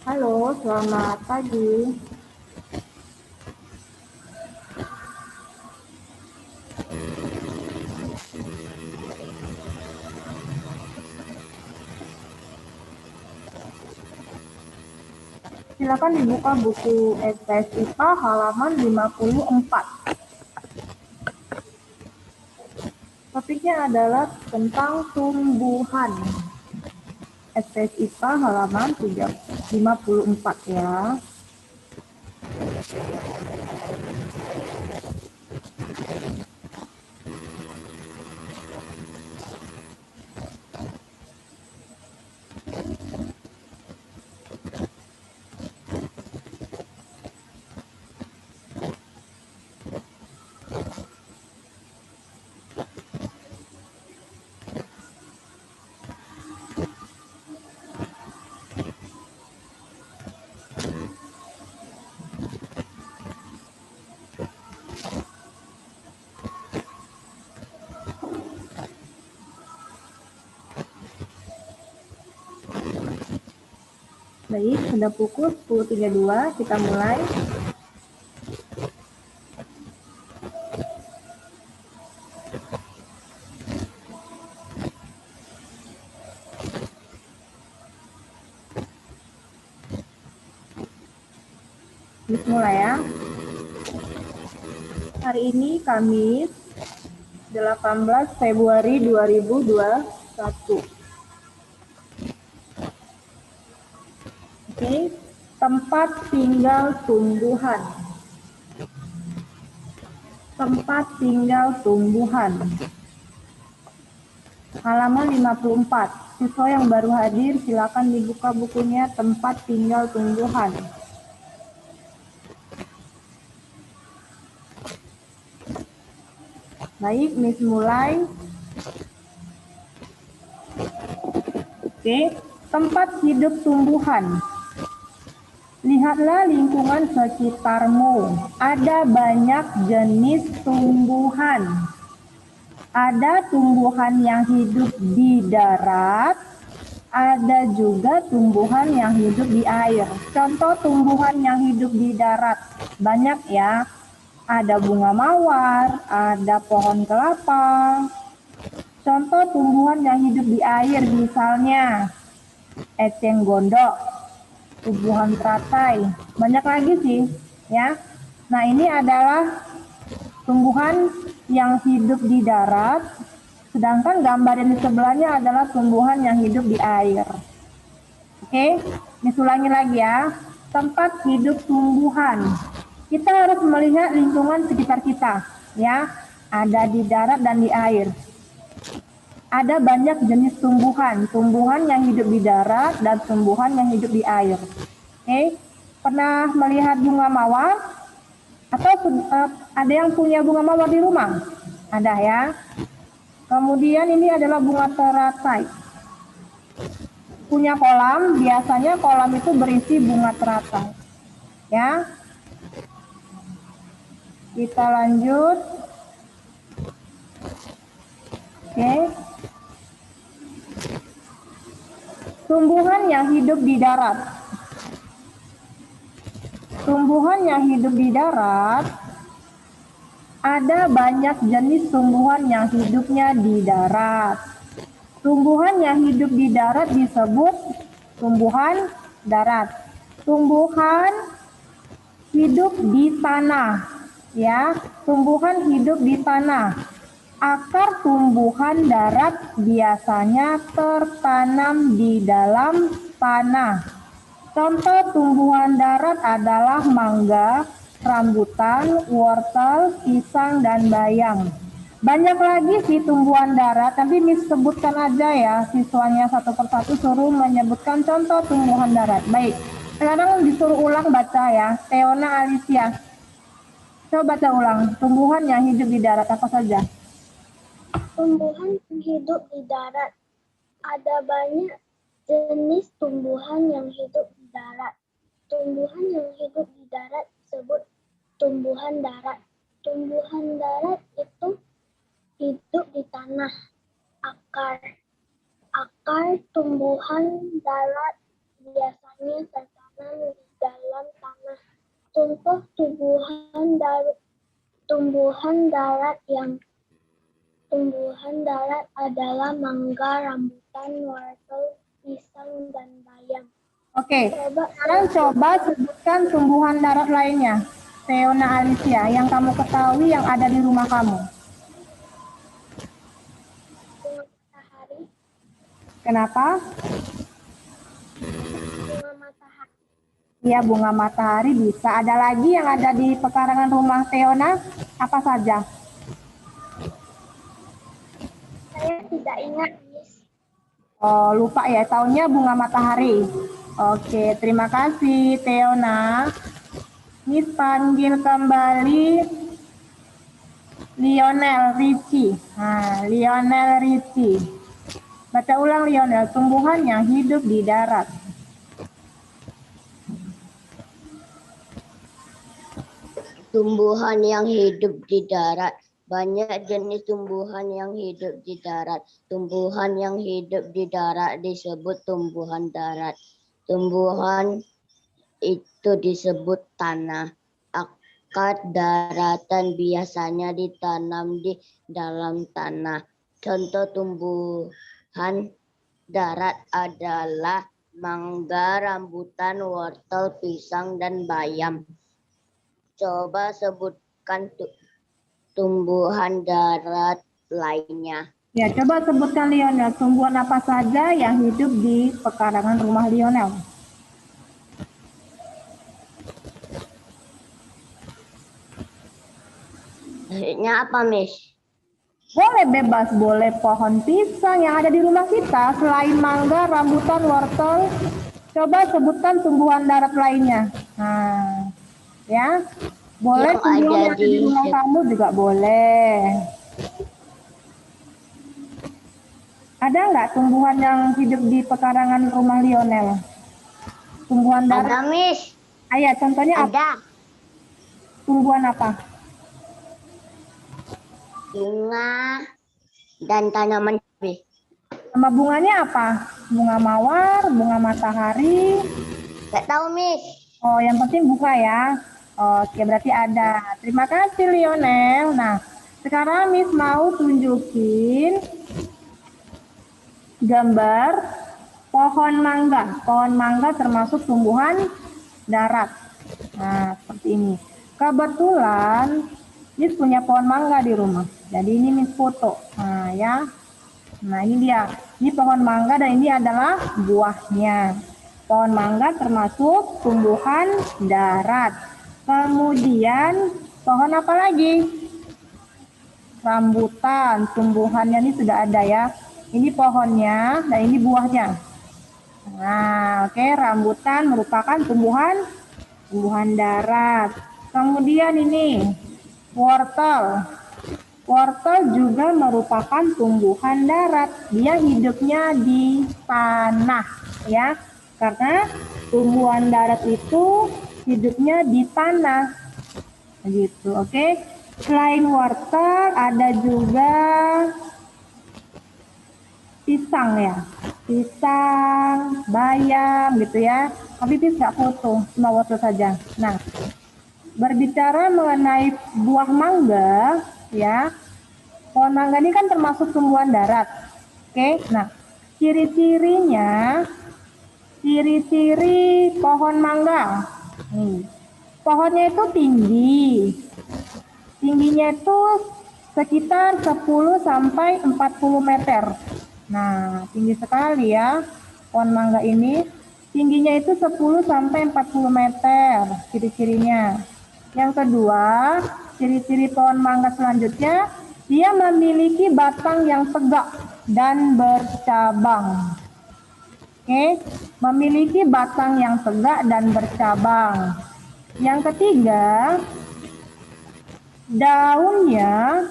Halo, selamat pagi. Silakan dibuka buku STS IPA halaman 54. Topiknya adalah tentang tumbuhan. STS IPA halaman 54 ya. Baik, sudah pukul 10.32, kita mulai. Mulai ya. Hari ini Kamis 18 Februari 2021. Oke, tempat tinggal tumbuhan. Tempat tinggal tumbuhan. Halaman 54. Siswa yang baru hadir silakan dibuka bukunya tempat tinggal tumbuhan. Baik, Miss mulai. Oke, tempat hidup tumbuhan. Lihatlah lingkungan sekitarmu. Ada banyak jenis tumbuhan. Ada tumbuhan yang hidup di darat, ada juga tumbuhan yang hidup di air. Contoh tumbuhan yang hidup di darat, banyak ya. Ada bunga mawar, ada pohon kelapa. Contoh tumbuhan yang hidup di air misalnya eceng gondok, tumbuhan teratai, banyak lagi sih ya. Nah, ini adalah tumbuhan yang hidup di darat, sedangkan gambar yang di sebelahnya adalah tumbuhan yang hidup di air. Oke, ulangi lagi ya. Tempat hidup tumbuhan. Kita harus melihat lingkungan sekitar kita, ya. Ada di darat dan di air. Ada banyak jenis tumbuhan, tumbuhan yang hidup di darat dan tumbuhan yang hidup di air. Oke, pernah melihat bunga mawar? Atau ada yang punya bunga mawar di rumah? Ada ya. Kemudian ini adalah bunga teratai. Punya kolam, biasanya kolam itu berisi bunga teratai. Ya. Kita lanjut. Oke. Tumbuhan yang hidup di darat. Tumbuhan yang hidup di darat, ada banyak jenis tumbuhan yang hidupnya di darat. Tumbuhan yang hidup di darat disebut tumbuhan darat. Tumbuhan hidup di tanah, ya. Tumbuhan hidup di tanah. Akar tumbuhan darat biasanya tertanam di dalam tanah. Contoh tumbuhan darat adalah mangga, rambutan, wortel, pisang, dan bayam. Banyak lagi sih tumbuhan darat, tapi disebutkan aja ya, siswanya satu persatu suruh menyebutkan contoh tumbuhan darat. Baik, sekarang disuruh ulang baca ya, Teona Alicia. Coba baca ulang, tumbuhan yang hidup di darat apa saja? Tumbuhan yang hidup di darat. Ada banyak jenis tumbuhan yang hidup di darat. Tumbuhan yang hidup di darat disebut tumbuhan darat. Tumbuhan darat itu hidup di tanah. Akar tumbuhan darat biasanya tertanam bertanam di dalam tanah. Contoh tumbuhan darat adalah mangga, rambutan, wortel, pisang, dan bayam. Oke, sekarang coba sebutkan tumbuhan darat lainnya. Teona Alicia, yang kamu ketahui yang ada di rumah kamu. Bunga matahari, Kenapa? bunga matahari, Iya, bunga matahari bisa. Ada lagi yang ada di pekarangan rumah Teona? Apa saja? saya tidak ingat, Miss. Oh, lupa ya, tahunnya bunga matahari. Oke, terima kasih Teona. Miss panggil kembali Lionel Richie. Nah, Lionel Richie. Baca ulang Lionel, tumbuhan yang hidup di darat. Tumbuhan yang hidup di darat. Banyak jenis tumbuhan yang hidup di darat. Tumbuhan yang hidup di darat disebut tumbuhan darat. Tumbuhan itu disebut tanah. Akar daratan biasanya ditanam di dalam tanah. Contoh tumbuhan darat adalah mangga, rambutan, wortel, pisang, dan bayam. Coba sebutkan tumbuhan darat lainnya. Ya, coba sebutkan Lionel, tumbuhan apa saja yang hidup di pekarangan rumah Lionel? Maksudnya apa, Miss? Boleh bebas, boleh pohon pisang yang ada di rumah kita selain mangga, rambutan, wortel. Coba sebutkan tumbuhan darat lainnya. Nah, ya, boleh Yang tumbuhan ada yang ada di di rumah kamu juga boleh. Ada nggak tumbuhan yang hidup di pekarangan rumah Lionel? Tumbuhan Ada, darat. Miss. Ayah, contohnya apa? Ada. Tumbuhan apa? Bunga dan tanaman cabai. Nama bunganya apa? Bunga mawar, bunga matahari. Gak tahu, Miss. Oh, yang penting bunga ya. Oke, berarti ada. Terima kasih Lionel. Nah, sekarang Miss mau tunjukin gambar pohon mangga. Pohon mangga termasuk tumbuhan darat. Nah, seperti ini. Kebetulan Miss punya pohon mangga di rumah. Jadi ini Miss foto. Nah, ya. Nah, ini dia. Ini pohon mangga dan ini adalah buahnya. Pohon mangga termasuk tumbuhan darat. Kemudian pohon apa lagi? Rambutan. Tumbuhannya ini sudah ada ya. Ini pohonnya dan ini buahnya. Nah, oke, rambutan merupakan tumbuhan darat. Kemudian ini wortel. Wortel juga merupakan tumbuhan darat. Dia hidupnya di tanah, ya. Karena tumbuhan darat itu hidupnya di tanah. Gitu, oke. Selain wortel ada juga pisang ya. Pisang, bayam gitu ya. Tapi nggak foto, cuma wortel saja. Nah, berbicara mengenai buah mangga, ya. Pohon mangga ini kan termasuk tumbuhan darat. Oke, nah ciri-ciri pohon mangga. Pohonnya itu tinggi. Tingginya itu sekitar 10 sampai 40 meter. Nah, tinggi sekali ya pohon mangga ini. Tingginya itu 10 sampai 40 meter ciri-cirinya. Yang kedua, ciri-ciri pohon mangga selanjutnya, dia memiliki batang yang tegak dan bercabang. Oke, memiliki batang yang tegak dan bercabang. Yang ketiga, daunnya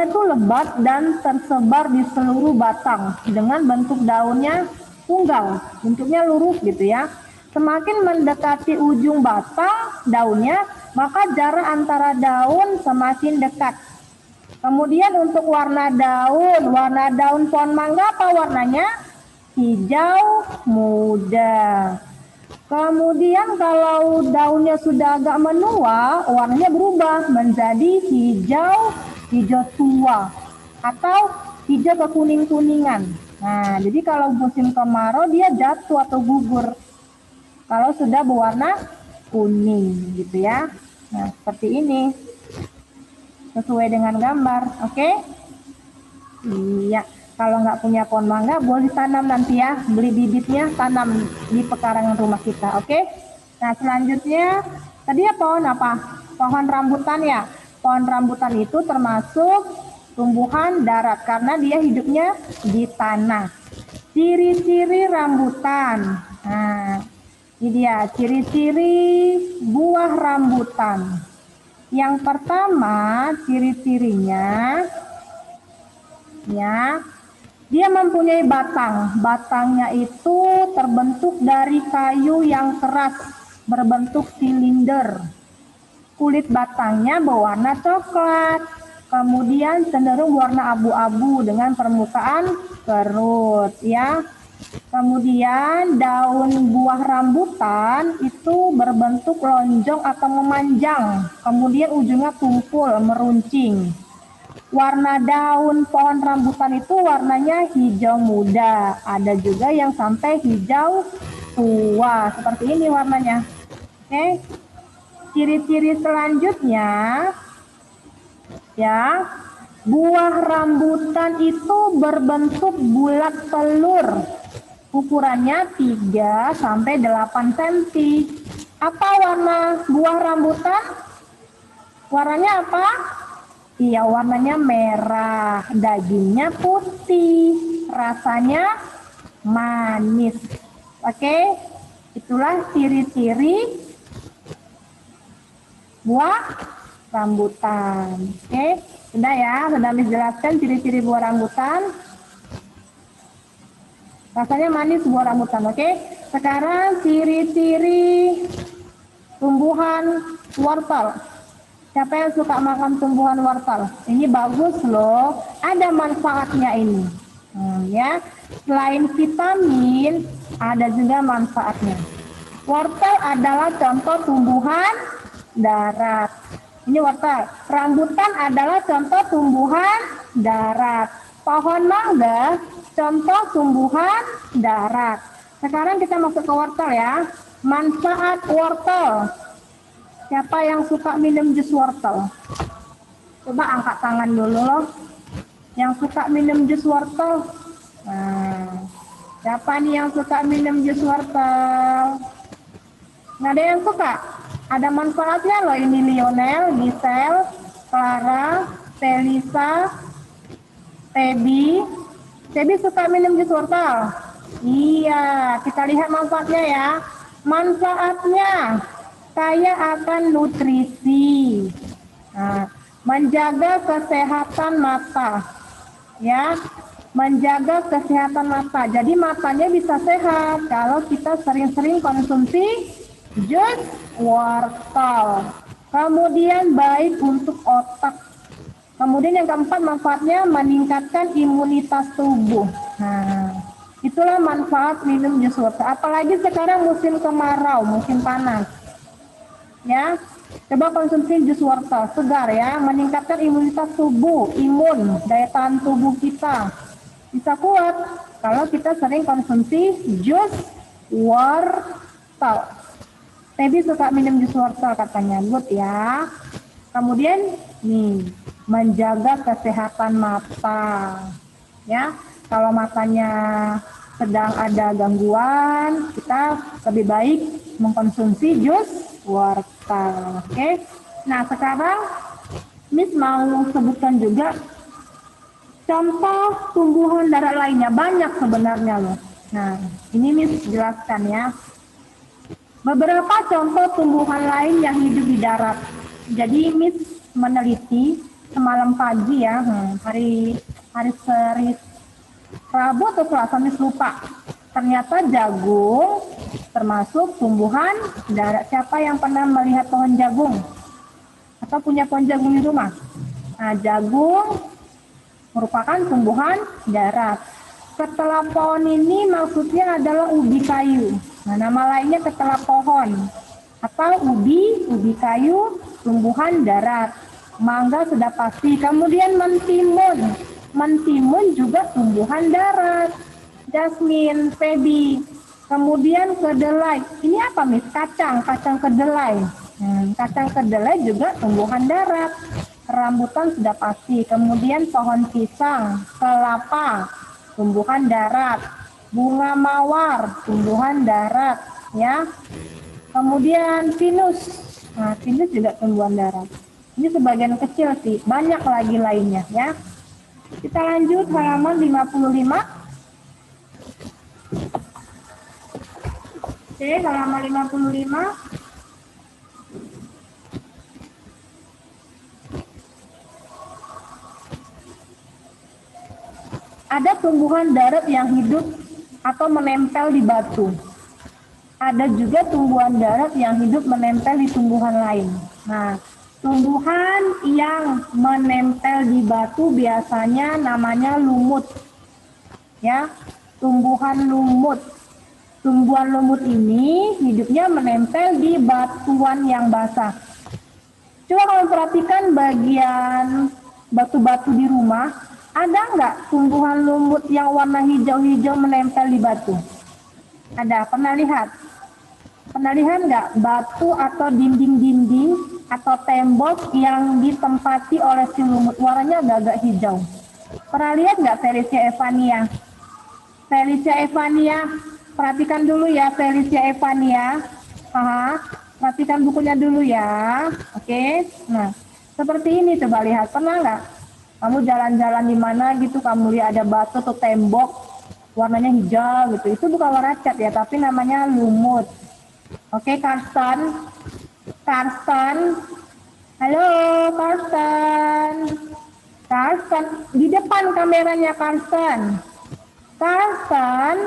tuh lebat dan tersebar di seluruh batang dengan bentuk daunnya tunggal, bentuknya lurus gitu ya. Semakin mendekati ujung batang daunnya, maka jarak antara daun semakin dekat. Kemudian untuk warna daun pohon mangga apa warnanya? hijau muda. Kemudian kalau daunnya sudah agak menua, warnanya berubah menjadi hijau tua atau hijau kekuning-kuningan. Nah, jadi kalau musim kemarau dia jatuh atau gugur. Kalau sudah berwarna kuning gitu ya. Nah, seperti ini. Sesuai dengan gambar, oke? Iya. Kalau nggak punya pohon mangga, boleh tanam nanti ya. Beli bibitnya, tanam di pekarangan rumah kita, oke? Nah, selanjutnya, tadi ya pohon apa? Pohon rambutan ya. Pohon rambutan itu termasuk tumbuhan darat karena dia hidupnya di tanah. Ciri-ciri rambutan. Nah, ini dia ciri-ciri buah rambutan. Yang pertama, ciri-cirinya ya, dia mempunyai batang. Batangnya itu terbentuk dari kayu yang keras, berbentuk silinder. Kulit batangnya berwarna coklat, kemudian cenderung warna abu-abu dengan permukaan kerut ya. Kemudian daun buah rambutan itu berbentuk lonjong atau memanjang, kemudian ujungnya tumpul, meruncing. Warna daun pohon rambutan itu warnanya hijau muda. Ada juga yang sampai hijau tua. Seperti ini warnanya. Oke. Ciri-ciri selanjutnya ya, buah rambutan itu berbentuk bulat telur. Ukurannya 3 sampai 8 cm. Apa warna buah rambutan? Warnanya apa? Iya, warnanya merah, dagingnya putih, rasanya manis. Oke, itulah ciri-ciri buah rambutan. Oke, sudah ya, sudah dijelaskan ciri-ciri buah rambutan. Rasanya manis buah rambutan, oke. Sekarang ciri-ciri tumbuhan wortel. Siapa yang suka makan tumbuhan wortel? Ini bagus loh, ada manfaatnya ini. Ya, selain vitamin, ada juga manfaatnya. Wortel adalah contoh tumbuhan darat. Ini wortel. Rambutan adalah contoh tumbuhan darat. Pohon mangga, contoh tumbuhan darat. Sekarang kita masuk ke wortel ya. Manfaat wortel. Siapa yang suka minum jus wortel? Coba angkat tangan dulu loh. Yang suka minum jus wortel. Nah, siapa nih yang suka minum jus wortel? Nggak ada yang suka? Ada manfaatnya loh ini. Lionel, Gisel, Clara, Telisa, Tebi. Tebi suka minum jus wortel? Iya, kita lihat manfaatnya ya. Manfaatnya kaya akan nutrisi, menjaga kesehatan mata, ya, menjaga kesehatan mata. Jadi matanya bisa sehat kalau kita sering-sering konsumsi jus wortel. Kemudian baik untuk otak. Kemudian yang keempat manfaatnya meningkatkan imunitas tubuh. Nah, itulah manfaat minum jus wortel. Apalagi sekarang musim kemarau, musim panas. Ya, coba konsumsi jus wortel, segar ya, meningkatkan imunitas tubuh, imun, daya tahan tubuh kita bisa kuat kalau kita sering konsumsi jus wortel. Tebi suka minum jus wortel katanya, good ya. Kemudian nih, menjaga kesehatan mata, ya. Kalau matanya sedang ada gangguan, kita lebih baik mengkonsumsi jus wortel. Oke. Nah, sekarang Miss mau sebutkan juga contoh tumbuhan darat lainnya. Banyak sebenarnya loh. Nah, ini Miss jelaskan ya. Beberapa contoh tumbuhan lain yang hidup di darat. Jadi Miss meneliti semalam pagi ya, hari Rabu atau Selasa, Miss lupa. Ternyata jagung termasuk tumbuhan darat. Siapa yang pernah melihat pohon jagung? Atau punya pohon jagung di rumah? Nah, jagung merupakan tumbuhan darat. Ketela pohon ini maksudnya adalah ubi kayu. Nah, nama lainnya ketela pohon atau ubi kayu, tumbuhan darat. Mangga sudah pasti. Kemudian mentimun. Mentimun juga tumbuhan darat. Jasmine, Feby. Kemudian kedelai. Ini apa, Miss? Kacang kedelai. Kacang kedelai juga tumbuhan darat. Rambutan sudah pasti. Kemudian pohon pisang, kelapa, tumbuhan darat. Bunga mawar, tumbuhan darat, ya. Kemudian pinus. Nah, pinus juga tumbuhan darat. Ini sebagian kecil sih, banyak lagi lainnya, ya. Kita lanjut halaman 55. Oke, halaman 55. Ada tumbuhan darat yang hidup atau menempel di batu. Ada juga tumbuhan darat yang hidup menempel di tumbuhan lain. Nah, tumbuhan yang menempel di batu biasanya namanya lumut. Ya, tumbuhan lumut. Tumbuhan lumut ini hidupnya menempel di batuan yang basah. Coba kamu perhatikan bagian batu-batu di rumah, ada nggak tumbuhan lumut yang warna hijau-hijau menempel di batu? Ada, pernah lihat? Pernah lihat nggak batu atau dinding-dinding atau tembok yang ditempati oleh si lumut warnanya agak-agak hijau? Pernah lihat nggak Felicia Evania? Felicia Evania, perhatikan dulu ya Felicia Evania. Perhatikan bukunya dulu ya. Oke. Nah, seperti ini coba lihat. Pernah nggak? Kamu jalan-jalan di mana gitu, kamu lihat ada batu atau tembok warnanya hijau gitu. Itu bukan warna cat ya, tapi namanya lumut. Oke, Karsten. Karsten. Halo, Karsten. Karsten, di depan kameranya Karsten. Karsten,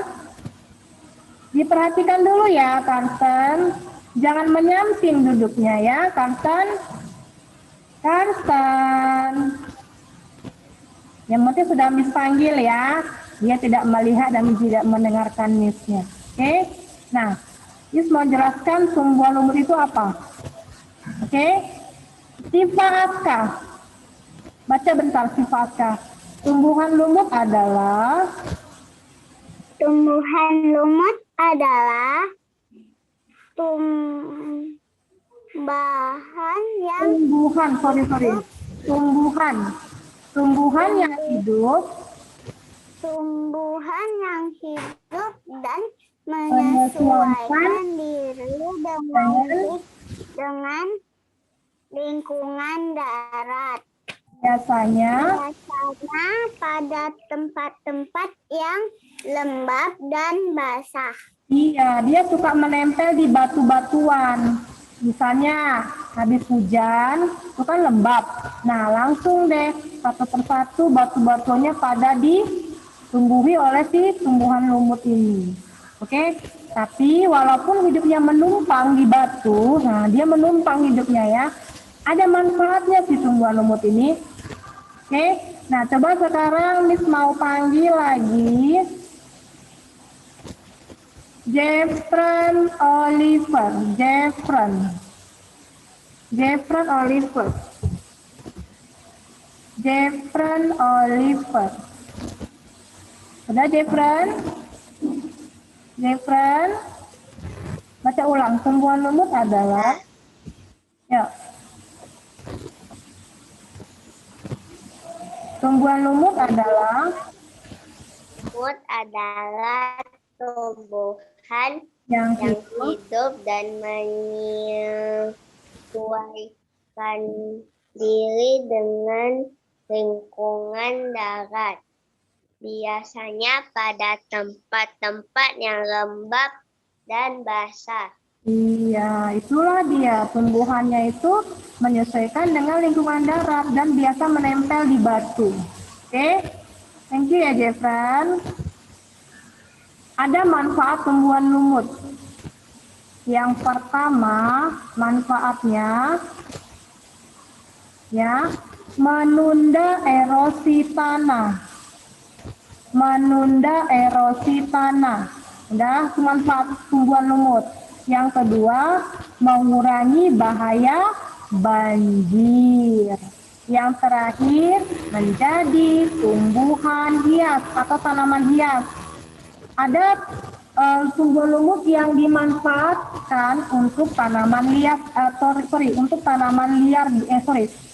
diperhatikan dulu ya Karsten. Jangan menyamping duduknya ya Karsten. Karsten. Yang penting sudah Miss panggil ya. Dia tidak melihat dan tidak mendengarkan Miss-nya. Oke. Nah, Miss mau jelaskan tumbuhan lumut itu apa. Oke. Sifa Aska. Baca bentar Sifa Aska. Tumbuhan lumut adalah tumbuhan yang tumbuhan yang hidup dan menyesuaikan diri dengan lingkungan darat. biasanya Pada tempat-tempat yang lembab dan basah. iya, dia suka menempel di batu-batuan. Misalnya habis hujan, itu kan lembab. Nah, langsung deh satu persatu batu-batuannya pada ditumbuhi oleh si tumbuhan lumut ini. Oke, tapi walaupun hidupnya menumpang di batu, nah dia menumpang hidupnya ya. Ada manfaatnya si tumbuhan lumut ini. Oke, nah coba sekarang Miss mau panggil lagi Jeffren Oliver. Udah Jeffren, baca ulang. Tumbuhan lumut adalah, ya. Tumbuhan lumut adalah tumbuhan yang yang hidup hidup dan menyesuaikan diri dengan lingkungan darat. Biasanya pada tempat-tempat yang lembab dan basah. Iya, itulah dia. Tumbuhannya itu menyesuaikan dengan lingkungan darat dan biasa menempel di batu. Oke, thank you ya Jeffran. Ada manfaat tumbuhan lumut. Yang pertama, manfaatnya ya menunda erosi tanah. menunda erosi tanah. Udah, manfaat tumbuhan lumut. Yang kedua, mengurangi bahaya banjir. Yang terakhir, menjadi tumbuhan hias atau tanaman hias. Ada tumbuhan lumut yang dimanfaatkan untuk tanaman liar, untuk tanaman liar,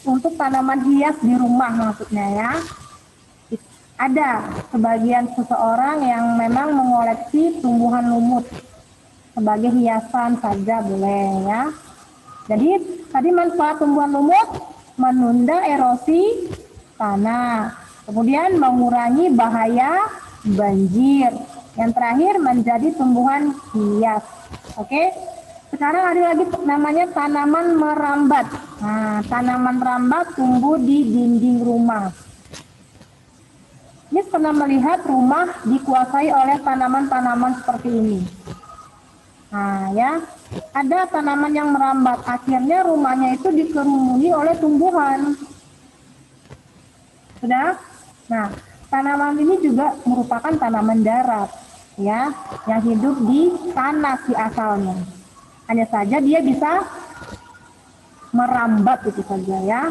untuk tanaman hias di rumah maksudnya ya. Ada sebagian seseorang yang memang mengoleksi tumbuhan lumut sebagai hiasan saja boleh ya. Jadi tadi manfaat tumbuhan lumut menunda erosi tanah, kemudian mengurangi bahaya banjir. Yang terakhir menjadi tumbuhan hias. Oke. Sekarang ada lagi namanya tanaman merambat. Nah, tanaman merambat tumbuh di dinding rumah. Ini pernah melihat rumah dikuasai oleh tanaman-tanaman seperti ini. Nah ya, ada tanaman yang merambat. Akhirnya rumahnya itu dikerumuni oleh tumbuhan. Sudah? Nah, tanaman ini juga merupakan tanaman darat, ya, yang hidup di tanah si asalnya. Hanya saja dia bisa merambat itu saja ya.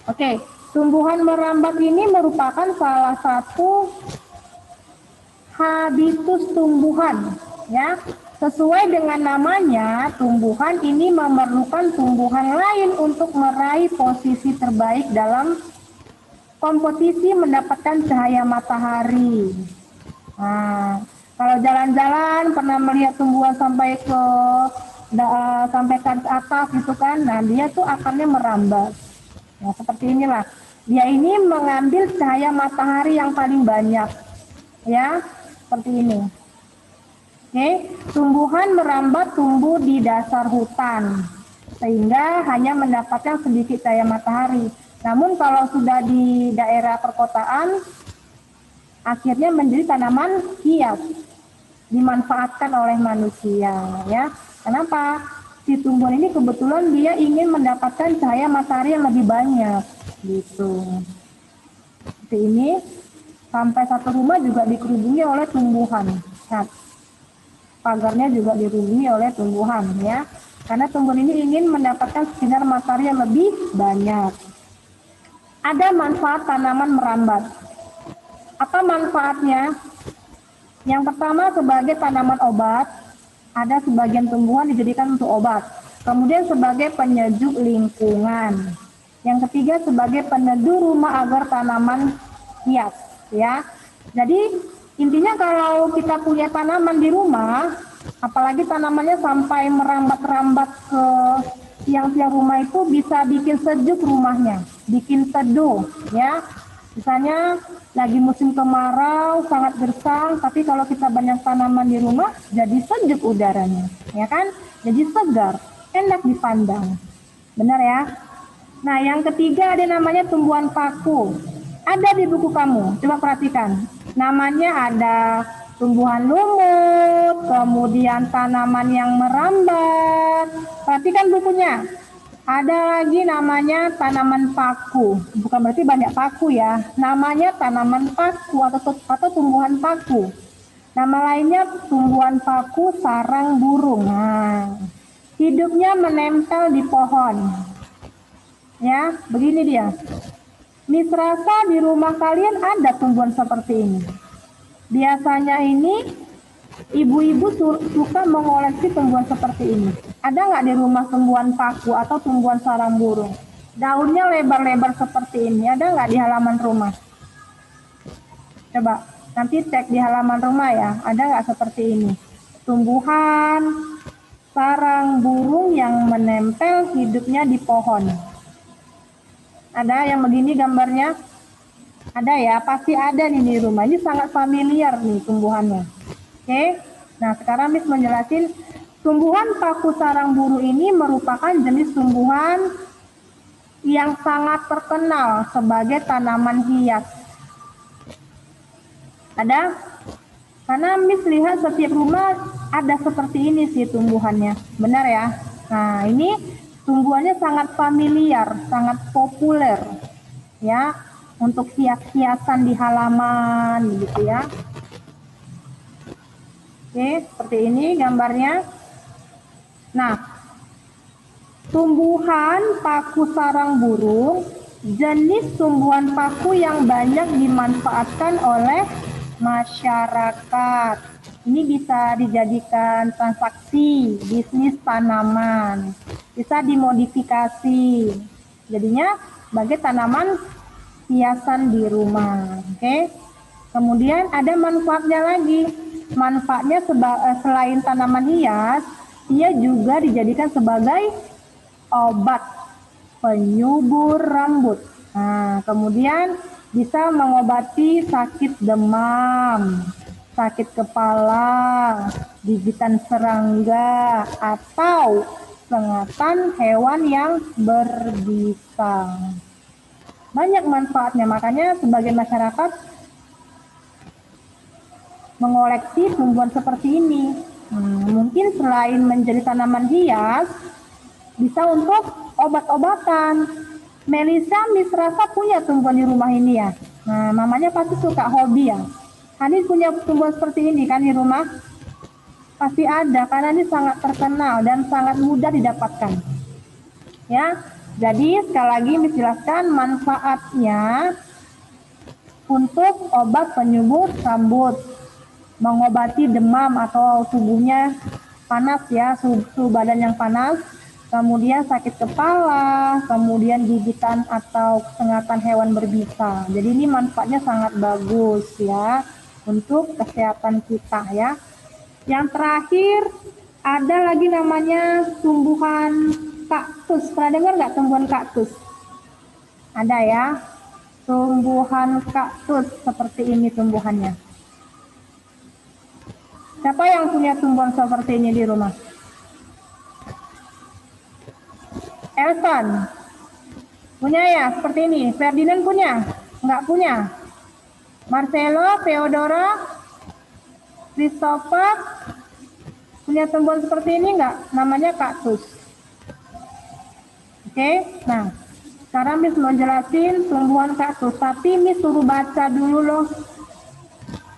Oke, tumbuhan merambat ini merupakan salah satu habitus tumbuhan, ya. Sesuai dengan namanya, tumbuhan ini memerlukan tumbuhan lain untuk meraih posisi terbaik dalam kompetisi mendapatkan cahaya matahari. Nah, kalau jalan-jalan pernah melihat tumbuhan sampai ke atas gitu kan, nah dia tuh akarnya merambat. Nah, seperti inilah. Dia ini mengambil cahaya matahari yang paling banyak. Ya, seperti ini. Oke, tumbuhan merambat tumbuh di dasar hutan sehingga hanya mendapatkan sedikit cahaya matahari. Namun kalau sudah di daerah perkotaan akhirnya menjadi tanaman hias dimanfaatkan oleh manusia ya. Kenapa? Si tumbuhan ini kebetulan dia ingin mendapatkan cahaya matahari yang lebih banyak gitu. Seperti ini, sampai satu rumah juga dikerubungi oleh tumbuhan. Nah, pagarnya juga dirubungi oleh tumbuhan ya, karena tumbuhan ini ingin mendapatkan sinar matahari yang lebih banyak. Ada manfaat tanaman merambat. Apa manfaatnya? Yang pertama sebagai tanaman obat, ada sebagian tumbuhan dijadikan untuk obat. Kemudian sebagai penyejuk lingkungan. Yang ketiga sebagai peneduh rumah agar tanaman hias ya. Jadi intinya kalau kita punya tanaman di rumah, apalagi tanamannya sampai merambat-rambat ke tiang-tiang rumah itu bisa bikin sejuk rumahnya, bikin teduh ya. Misalnya lagi musim kemarau sangat gersang, tapi kalau kita banyak tanaman di rumah jadi sejuk udaranya, ya kan? Jadi segar, enak dipandang. Benar ya? Nah, yang ketiga ada namanya tumbuhan paku. Ada di buku kamu, coba perhatikan. Namanya ada tumbuhan lumut, kemudian tanaman yang merambat. Perhatikan bukunya. Ada lagi namanya tanaman paku. Bukan berarti banyak paku ya. Namanya tanaman paku atau tumbuhan paku. Nama lainnya tumbuhan paku sarang burung. Nah, hidupnya menempel di pohon. Ya, begini dia. Misrasa di rumah kalian ada tumbuhan seperti ini. Biasanya ini ibu-ibu suka mengoleksi tumbuhan seperti ini. Ada nggak di rumah tumbuhan paku atau tumbuhan sarang burung? Daunnya lebar-lebar seperti ini. Ada nggak di halaman rumah? Coba nanti cek di halaman rumah ya. Ada nggak seperti ini? Tumbuhan sarang burung yang menempel hidupnya di pohon. Ada yang begini gambarnya? Ada ya, pasti ada nih di rumah. Ini sangat familiar nih tumbuhannya. Oke, nah sekarang Miss menjelasin tumbuhan paku sarang burung ini merupakan jenis tumbuhan yang sangat terkenal sebagai tanaman hias. Ada? Karena Miss lihat setiap rumah ada seperti ini sih tumbuhannya. Benar ya? Nah ini tumbuhannya sangat familiar, sangat populer. Ya, untuk hias-hiasan di halaman gitu ya. Oke, seperti ini gambarnya. Nah, tumbuhan paku sarang burung, jenis tumbuhan paku yang banyak dimanfaatkan oleh masyarakat. Ini bisa dijadikan transaksi bisnis tanaman, bisa dimodifikasi. Jadinya sebagai tanaman hiasan di rumah. Oke. Kemudian ada manfaatnya lagi. Manfaatnya selain tanaman hias, ia juga dijadikan sebagai obat penyubur rambut. Nah, kemudian bisa mengobati sakit demam, sakit kepala, gigitan serangga, atau sengatan hewan yang berbisa. Banyak manfaatnya, makanya sebagian masyarakat mengoleksi tumbuhan seperti ini. Mungkin selain menjadi tanaman hias, bisa untuk obat-obatan. Melisa, Miss Rasa punya tumbuhan di rumah ini ya. Nah, mamanya pasti suka hobi ya. Hani punya tumbuhan seperti ini kan di rumah? Pasti ada, karena ini sangat terkenal dan sangat mudah didapatkan. Ya, jadi sekali lagi Miss jelaskan manfaatnya untuk obat penyubur rambut, mengobati demam atau tubuhnya panas ya, suhu badan yang panas, kemudian sakit kepala, kemudian gigitan atau sengatan hewan berbisa. Jadi ini manfaatnya sangat bagus ya untuk kesehatan kita ya. Yang terakhir ada lagi namanya tumbuhan kaktus. Pernah dengar nggak tumbuhan kaktus? Ada ya, tumbuhan kaktus seperti ini tumbuhannya. Siapa yang punya tumbuhan seperti ini di rumah? Elson punya ya, seperti ini. Ferdinand punya? Enggak punya. Marcelo, Theodora, Christopher punya tumbuhan seperti ini enggak? Namanya kaktus. Oke, nah sekarang Miss mau jelasin tumbuhan kaktus, tapi Miss suruh baca dulu loh.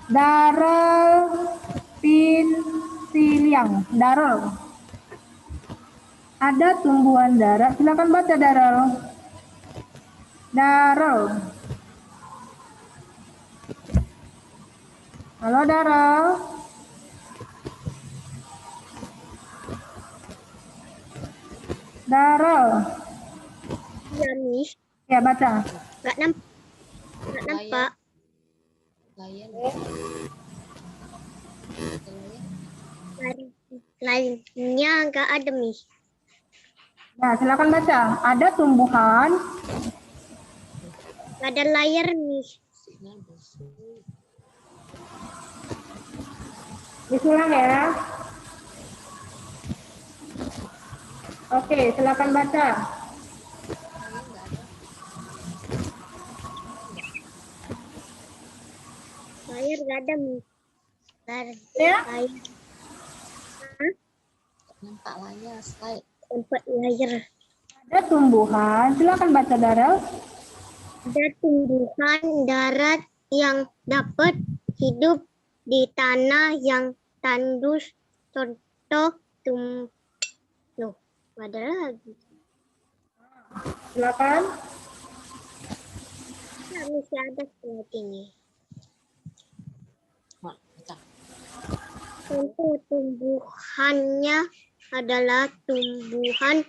Darel Pinsiliang, Darel. Ada tumbuhan darat, silakan baca Darel. Darel. Halo Darel. Darel. Ya, Miss. Ya baca. Nggak nampak. Lainnya nggak ada, Miss. Nah, silakan baca. Ada tumbuhan. Nggak ada layar, Miss. Disulang ya. Oke, silakan baca. Layar nggak ada, Miss. Ya. Layar. Nampak layar slide. Tempat layar. Ada tumbuhan. Silakan baca Darel. Ada tumbuhan darat yang dapat hidup di tanah yang tandus. Contoh loh, ada lagi. Silakan. Nah, masih ada seperti ini. Mak, baca. Contoh tumbuhannya adalah tumbuhan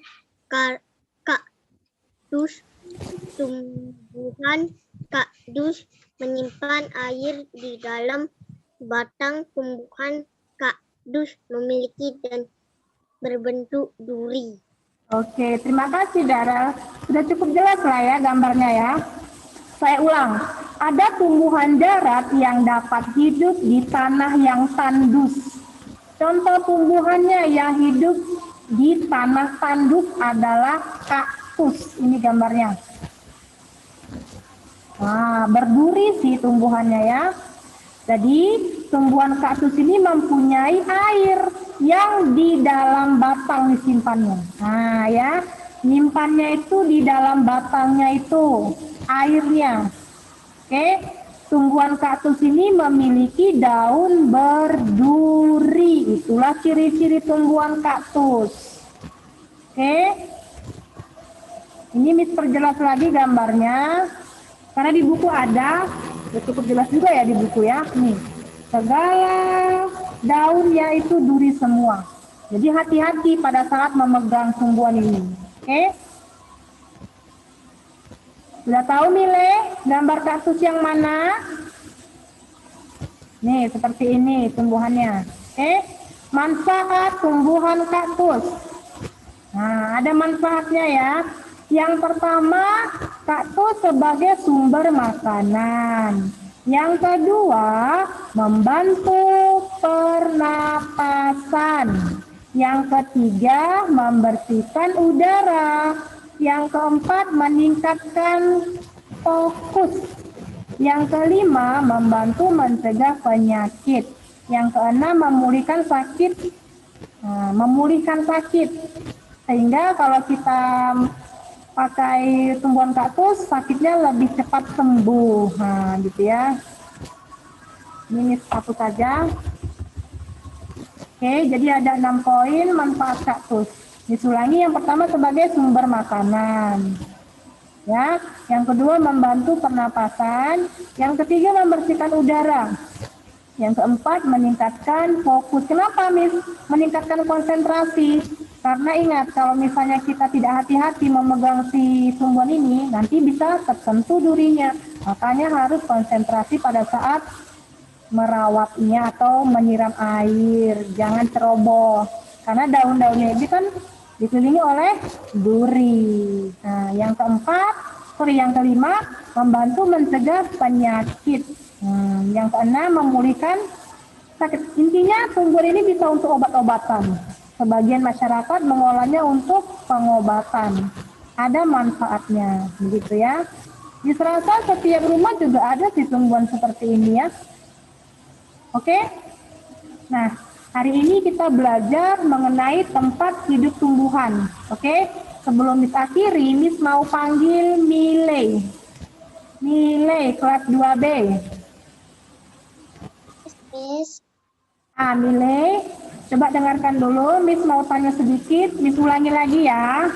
kaktus. Tumbuhan kaktus menyimpan air di dalam batang. Tumbuhan kaktus memiliki dan berbentuk duri. Oke, terima kasih Darel. Sudah cukup jelas lah ya gambarnya ya. Saya ulang, ada tumbuhan darat yang dapat hidup di tanah yang tandus. Contoh tumbuhannya yang hidup di tanah tandus adalah kaktus. Ini gambarnya. Nah, berduri sih tumbuhannya ya. Jadi tumbuhan kaktus ini mempunyai air yang di dalam batang disimpannya. Nah ya, nyimpannya itu di dalam batangnya itu airnya. Oke, tumbuhan kaktus ini memiliki daun berduri. Itulah ciri-ciri tumbuhan kaktus. Oke, ini Miss perjelas lagi gambarnya. Karena di buku ada, ya cukup jelas juga ya di buku ya. Nih, segala daunnya itu duri semua. Jadi hati-hati pada saat memegang tumbuhan ini. Oke? Sudah tahu Mile gambar kaktus yang mana? Nih, seperti ini tumbuhannya. Oke? Manfaat tumbuhan kaktus. Nah, ada manfaatnya ya. Yang pertama, kaktus sebagai sumber makanan. Yang kedua, membantu pernapasan. Yang ketiga, membersihkan udara. Yang keempat, meningkatkan fokus. Yang kelima, membantu mencegah penyakit. Yang keenam, memulihkan sakit. Sehingga kalau kita pakai tumbuhan kaktus, sakitnya lebih cepat sembuh. Nah, gitu ya. Ini satu saja. Oke, jadi ada 6 poin manfaat kaktus. Disulangi, yang pertama sebagai sumber makanan. Ya, yang kedua membantu pernapasan, yang ketiga membersihkan udara. Yang keempat meningkatkan fokus. Kenapa, Miss? Meningkatkan konsentrasi. Karena ingat, kalau misalnya kita tidak hati-hati memegang si tumbuhan ini, nanti bisa tersentuh durinya. Makanya harus konsentrasi pada saat merawatnya atau menyiram air. Jangan ceroboh. Karena daun-daunnya ini kan dikelilingi oleh duri. Nah, yang kelima, membantu mencegah penyakit. Yang keenam, memulihkan sakit. Intinya tumbuhan ini bisa untuk obat-obatan. Sebagian masyarakat mengolahnya untuk pengobatan. Ada manfaatnya, begitu ya. Di Serasa setiap rumah juga ada sih tumbuhan seperti ini ya. Oke? Nah, hari ini kita belajar mengenai tempat hidup tumbuhan. Oke? Sebelum Miss akhiri, Miss mau panggil Mile. Mile, kelas 2B. Miss. Mile, coba dengarkan dulu. Miss mau tanya sedikit. Miss ulangi lagi ya.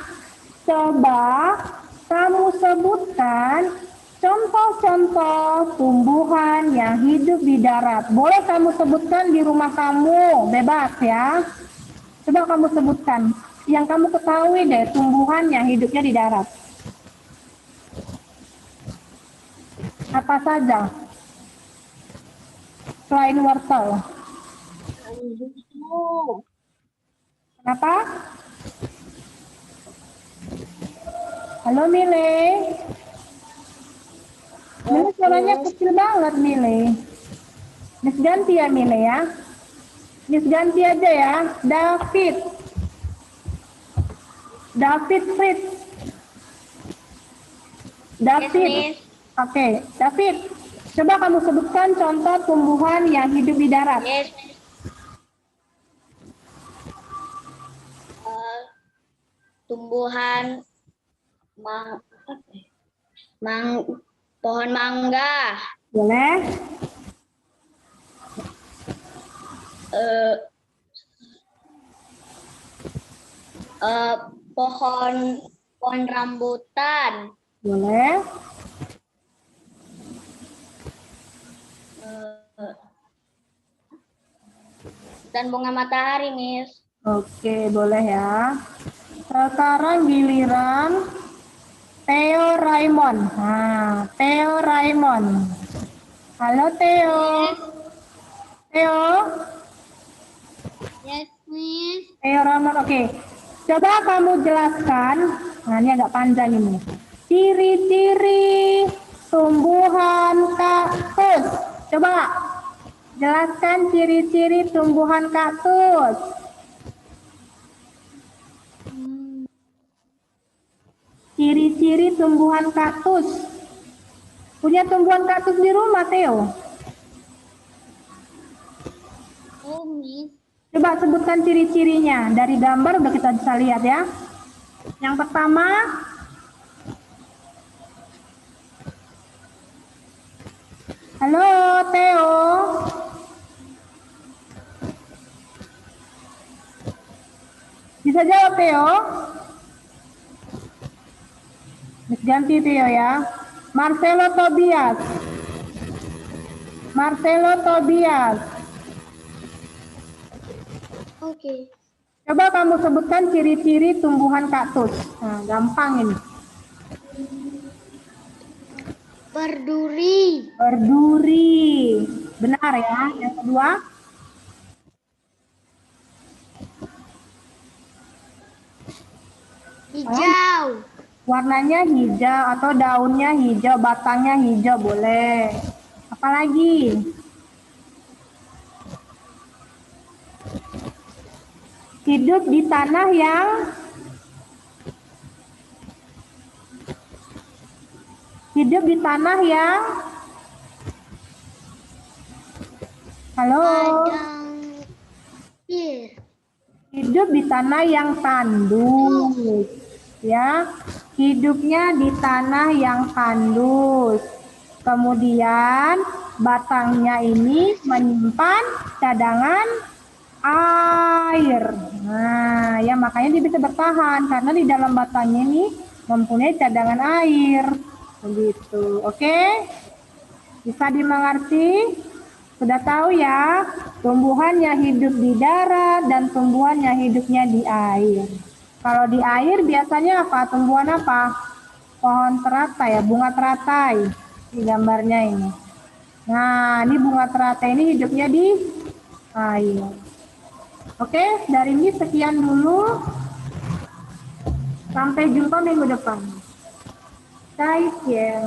Coba kamu sebutkan contoh-contoh tumbuhan yang hidup di darat. Boleh kamu sebutkan di rumah kamu, bebas ya. Coba kamu sebutkan yang kamu ketahui deh tumbuhan yang hidupnya di darat. Apa saja? Selain wortel. Kenapa? Halo Mile. Mile suaranya kecil banget Mile. Miss ganti ya Mile ya. Miss ganti aja ya. David Fritz. David. Oke, David. Coba kamu sebutkan contoh tumbuhan yang hidup di darat. Yes. Tumbuhan pohon mangga. Boleh? Pohon rambutan. Boleh? Dan bunga matahari, Miss. Oke, boleh ya. Sekarang giliran Theo Raymond. Nah, Theo Raymond. Halo Theo. Theo. Yes, Miss. Theo Raymond, oke. Coba kamu jelaskan. Nah, ini agak panjang ini. Ciri-ciri tumbuhan kaktus. Coba jelaskan ciri-ciri tumbuhan kaktus. Ciri-ciri tumbuhan kaktus. Punya tumbuhan kaktus di rumah, Theo? Oh, Miss. Coba sebutkan ciri-cirinya. Dari gambar udah kita bisa lihat ya. Yang pertama, Halo, Theo. Bisa jawab, Theo? Ganti Theo ya. Marcelo Tobias. Marcelo Tobias. Oke. Coba kamu sebutkan ciri-ciri tumbuhan kaktus. Nah, gampang ini. Berduri. Berduri. Benar ya. Yang kedua, Hijau. warnanya hijau atau daunnya hijau, batangnya hijau boleh. Apalagi? Hidup di tanah yang Halo. Padang pasir. Hidup di tanah yang tandus. Ya. Hidupnya di tanah yang tandus. Kemudian batangnya ini menyimpan cadangan air. Nah, ya makanya dia bisa bertahan karena di dalam batangnya ini mempunyai cadangan air. Begitu. Oke? Bisa dimengerti? Sudah tahu ya, tumbuhan yang hidup di darat dan tumbuhan yang hidupnya di air. Kalau di air biasanya apa? Tumbuhan apa? Pohon teratai ya, bunga teratai di gambarnya ini. Nah, ini bunga teratai ini hidupnya di air. Oke, dari ini sekian dulu. Sampai jumpa minggu depan. 再见。